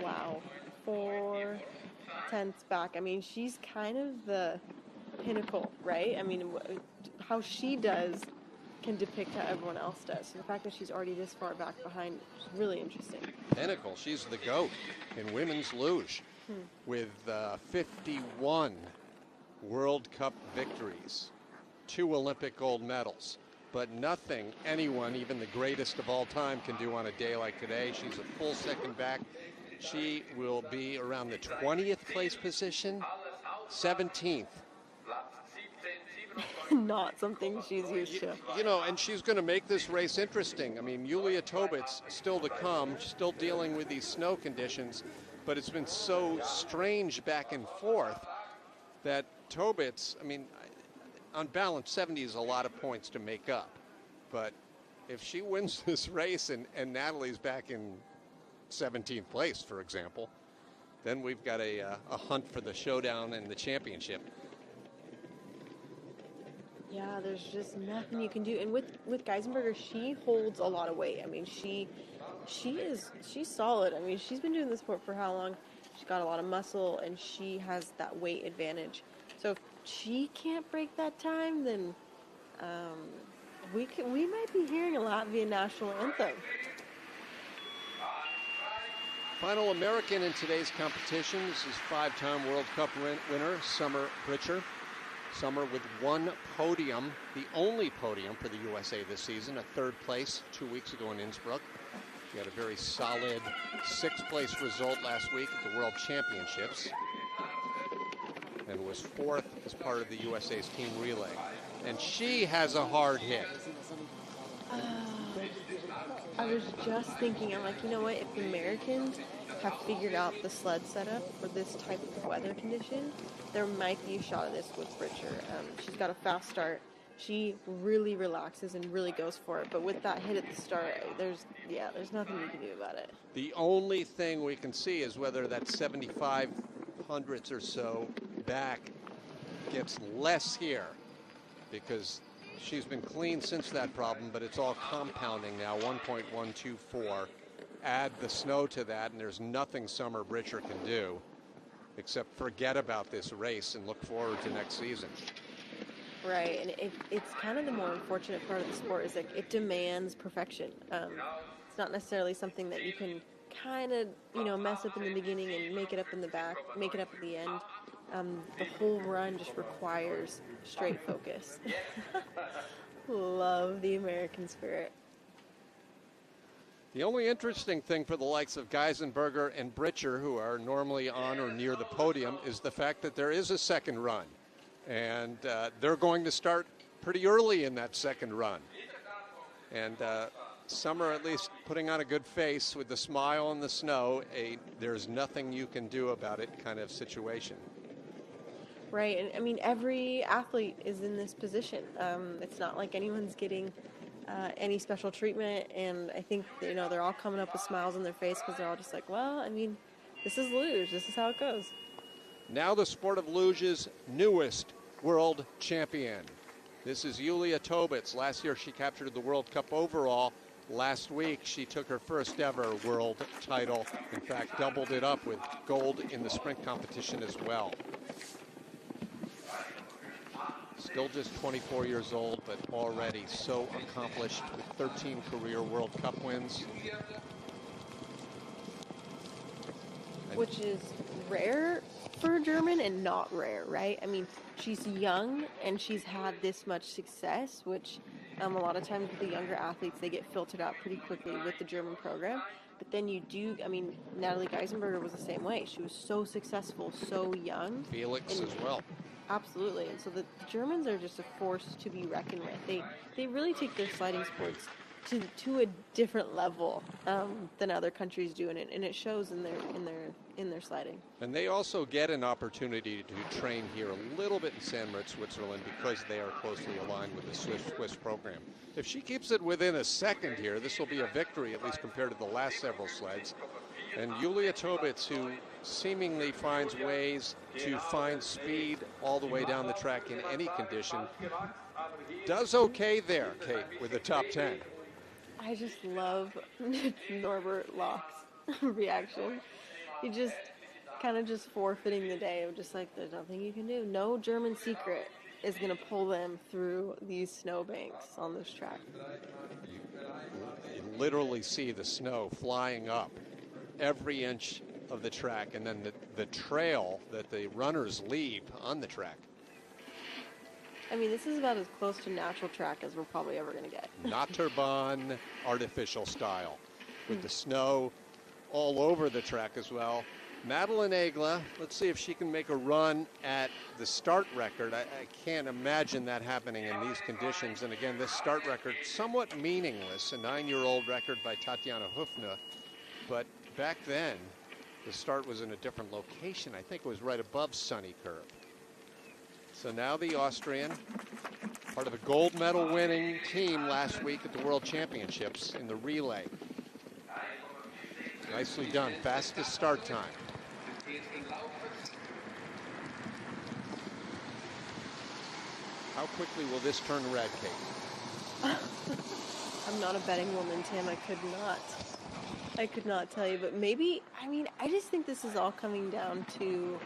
Wow, 4 tenths back. I mean, she's kind of the pinnacle, right? I mean, how she does can depict how everyone else does. So the fact that she's already this far back behind is really interesting. Pinnacle, she's the GOAT in women's luge with 51 World Cup victories, 2 Olympic gold medals. But nothing anyone, even the greatest of all time, can do on a day like today. She's a full second back. She will be around the 20th place position, 17th. Not something she's used to. You know, and she's going to make this race interesting. I mean, Julia Tobitz still to come, still dealing with these snow conditions, but it's been so strange back and forth that Tobitz, I mean, on balance, 70 is a lot of points to make up. But if she wins this race and Natalie's back in 17th place, for example, then we've got a hunt for the showdown and the championship. Yeah, there's just nothing you can do. And with Geisenberger, she holds a lot of weight. I mean, she's solid. I mean, she's been doing this sport for how long? She's got a lot of muscle, and she has that weight advantage. So if she can't break that time, then we might be hearing a Latvian national anthem. Final American in today's competition. This is 5-time World Cup winner, Summer Britcher. Summer with 1 podium, the only podium for the USA this season, a 3rd place 2 weeks ago in Innsbruck. She had a very solid 6th place result last week at the World Championships and was 4th as part of the USA's team relay. And she has a hard hit. I was just thinking, I'm like, you know what, if the Americans have figured out the sled setup for this type of weather condition, there might be a shot of this with Britcher. She's got a fast start. She really relaxes and really goes for it. But with that hit at the start, there's nothing you can do about it. The only thing we can see is whether that 75 hundredths or so back gets less here, because she's been clean since that problem, but it's all compounding now. 1.124. Add the snow to that, and there's nothing Summer Britcher can do except forget about this race and look forward to next season. Right, and it's kind of the more unfortunate part of the sport is like it demands perfection. It's not necessarily something that you can kind of, mess up in the beginning and make it up in the back, make it up at the end. The whole run just requires straight focus. Love the American spirit. The only interesting thing for the likes of Geisenberger and Britcher, who are normally on or near the podium, is the fact that there is a second run. And they're going to start pretty early in that second run. And Summer at least putting on a good face with the smile in the snow, there's nothing you can do about it kind of situation. Right, and I mean, every athlete is in this position. It's not like anyone's getting any special treatment, and I think, they're all coming up with smiles on their face because they're all just like, well, I mean, this is luge. This is how it goes. Now the sport of luge's newest world champion. This is Julia Tobitz. Last year she captured the World Cup overall. Last week she took her first ever world title. In fact, doubled it up with gold in the sprint competition as well. Still just 24 years old, but already so accomplished with 13 career World Cup wins. Which is rare for a German and not rare, right? I mean, she's young and she's had this much success, which a lot of times with the younger athletes, they get filtered out pretty quickly with the German program. But then Natalie Geisenberger was the same way. She was so successful, so young. Felix as well. Absolutely. And so the Germans are just a force to be reckoned with. They really take their sliding sports to a different level than other countries do, and it shows in their sliding. And they also get an opportunity to train here a little bit in St. Moritz, Switzerland, because they are closely aligned with the Swiss program. If she keeps it within a second here, this will be a victory, at least compared to the last several sleds. And Julia Tobitz, who seemingly finds ways to find speed all the way down the track in any condition, does okay there, Kate, with the top 10. I just love Norbert Locke's reaction. He just kind of just forfeiting the day of just like, there's nothing you can do. No German secret is going to pull them through these snowbanks on this track. You literally see the snow flying up every inch of the track, and then the trail that the runners leave on the track. I mean, this is about as close to natural track as we're probably ever going to get. Naturban artificial style, with the snow all over the track as well. Madeleine Aigle, let's see if she can make a run at the start record. I can't imagine that happening in these conditions. And again, this start record, somewhat meaningless, a 9-year-old record by Tatjana Hufna. But back then, the start was in a different location. I think it was right above Sunny Curve. So now the Austrian, part of a gold medal winning team last week at the World Championships in the relay. Nicely done, fastest start time. How quickly will this turn red, Kate? I'm not a betting woman, Tim. I could not tell you, but maybe, I mean, I just think this is all coming down to,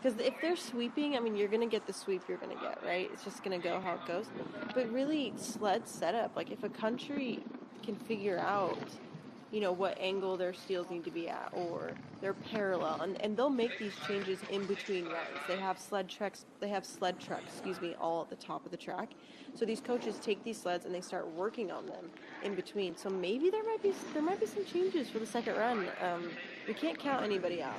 because if they're sweeping, I mean, you're going to get the sweep you're going to get, right? It's just going to go how it goes. But really, sled setup, like if a country can figure out, you know, what angle their steels need to be at, or they're parallel, and they'll make these changes in between runs. They have sled trucks, all at the top of the track. So these coaches take these sleds and they start working on them in between. So maybe there might be some changes for the second run. We can't count anybody out.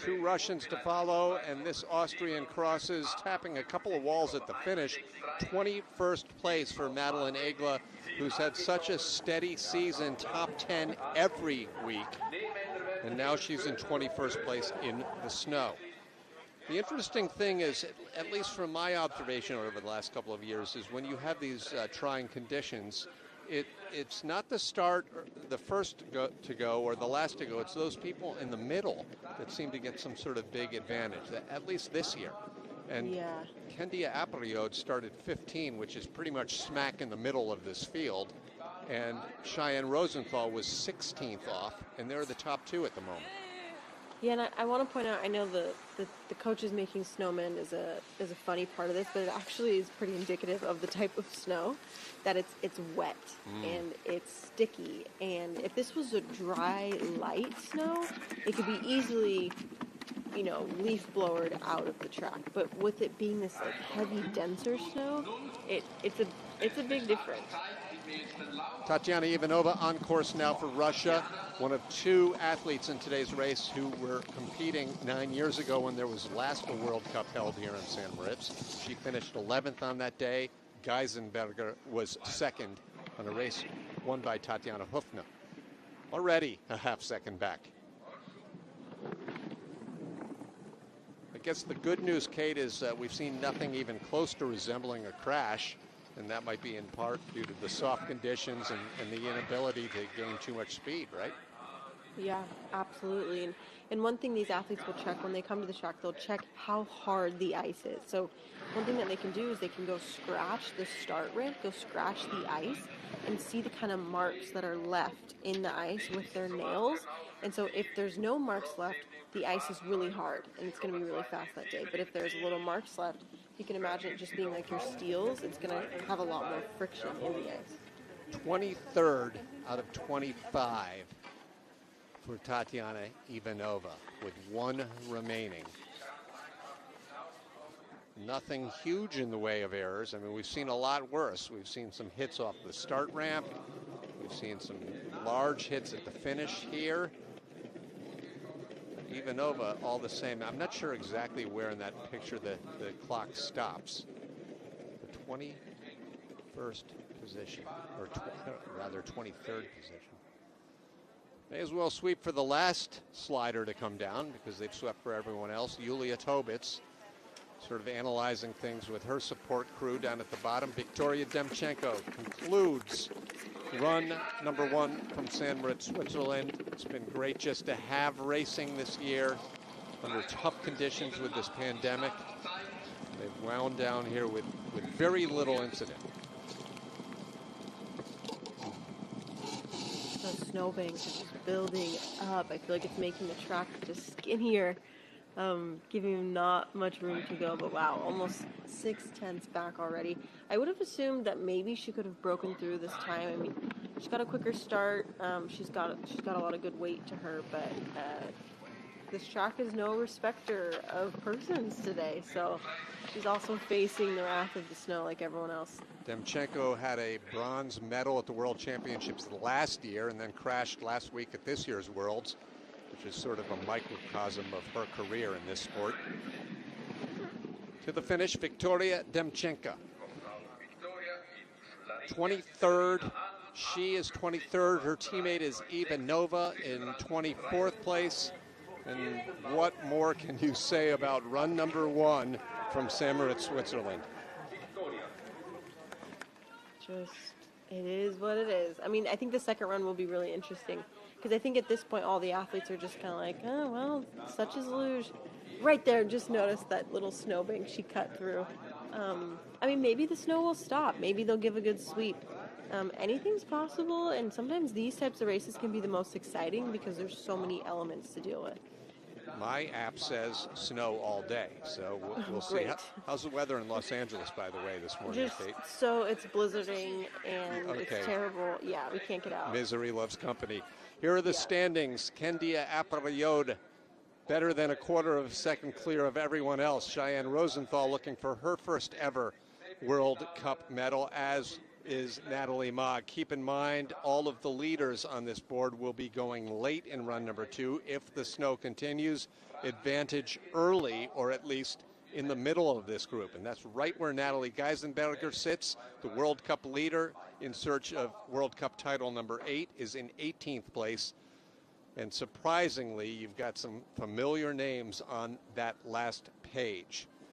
2 Russians to follow, and this Austrian crosses, tapping a couple of walls at the finish. 21st place for Madeleine Aigle, who's had such a steady season, top 10 every week. And now she's in 21st place in the snow. The interesting thing is, at least from my observation over the last couple of years, is when you have these trying conditions, it's not the start, or the first to go or the last to go. It's those people in the middle that seem to get some sort of big advantage, at least this year. And yeah. Kendia Apariod started 15, which is pretty much smack in the middle of this field. And Cheyenne Rosenthal was 16th off, and they're the top 2 at the moment. Yeah, and I want to point out, I know the coaches making snowmen is a funny part of this, but it actually is pretty indicative of the type of snow, that it's wet and it's sticky. And if this was a dry, light snow, it could be easily, you know, leaf blowered out of the track. But with it being this like heavy, denser snow, it's a big difference. Tatiana Ivanova on course now for Russia, one of 2 athletes in today's race who were competing 9 years ago when there was last a World Cup held here in St. Moritz. She finished 11th on that day. Geisenberger was 2nd on a race won by Tatjana Hufna. Already a half second back. I guess the good news, Kate, is we've seen nothing even close to resembling a crash. And that might be in part due to the soft conditions and the inability to gain too much speed, right? Yeah, absolutely. And one thing these athletes will check when they come to the track, they'll check how hard the ice is. So one thing that they can do is they can go scratch the start ramp, go scratch the ice, and see the kind of marks that are left in the ice with their nails. And so if there's no marks left, the ice is really hard, and it's going to be really fast that day. But if there's little marks left, you can imagine it just being like your steels. It's going to have a lot more friction in the ice. 23rd out of 25 for Tatiana Ivanova with 1 remaining. Nothing huge in the way of errors. I mean, we've seen a lot worse. We've seen some hits off the start ramp. We've seen some large hits at the finish here. Ivanova, all the same. I'm not sure exactly where in that picture the clock stops. The 21st position, or rather 23rd position. May as well sweep for the last slider to come down because they've swept for everyone else. Yulia Tobitz sort of analyzing things with her support crew down at the bottom. Victoria Demchenko concludes run number 1 from St. Moritz, Switzerland. It's been great just to have racing this year under tough conditions with this pandemic. They've wound down here with very little incident. The snowbanks are just building up. I feel like it's making the track just skinnier, giving him not much room to go. But wow, almost 6/10 back already. I would have assumed that maybe she could have broken through this time. I mean, she's got a quicker start. She's got a lot of good weight to her, but this track is no respecter of persons today. So she's also facing the wrath of the snow like everyone else. Demchenko had a bronze medal at the World Championships last year and then crashed last week at this year's Worlds, which is sort of a microcosm of her career in this sport. To the finish, Victoria Demchenko. 23rd. She is 23rd. Her teammate is Ivanova in 24th place. And what more can you say about run number 1 from St. Moritz, Switzerland? It is what it is. I mean, I think the second run will be really interesting because I think at this point all the athletes are just kind of like, oh, well, such is Luge. Right there, just notice that little snowbank she cut through. I mean, maybe the snow will stop. Maybe they'll give a good sweep. Anything's possible, and sometimes these types of races can be the most exciting because there's so many elements to deal with. My app says snow all day, so we'll see. How's the weather in Los Angeles, by the way, this morning, Kate? So it's blizzarding and it's terrible. Yeah, we can't get out. Misery loves company. Here are the standings. Kendia Apariode, better than a quarter of a second clear of everyone else. Cheyenne Rosenthal looking for her first ever World Cup medal, as is Natalie Mogg. Keep in mind, all of the leaders on this board will be going late in run number 2. If the snow continues, advantage early, or at least in the middle of this group. And that's right where Natalie Geisenberger sits. The World Cup leader in search of World Cup title number 8 is in 18th place. And surprisingly, you've got some familiar names on that last page.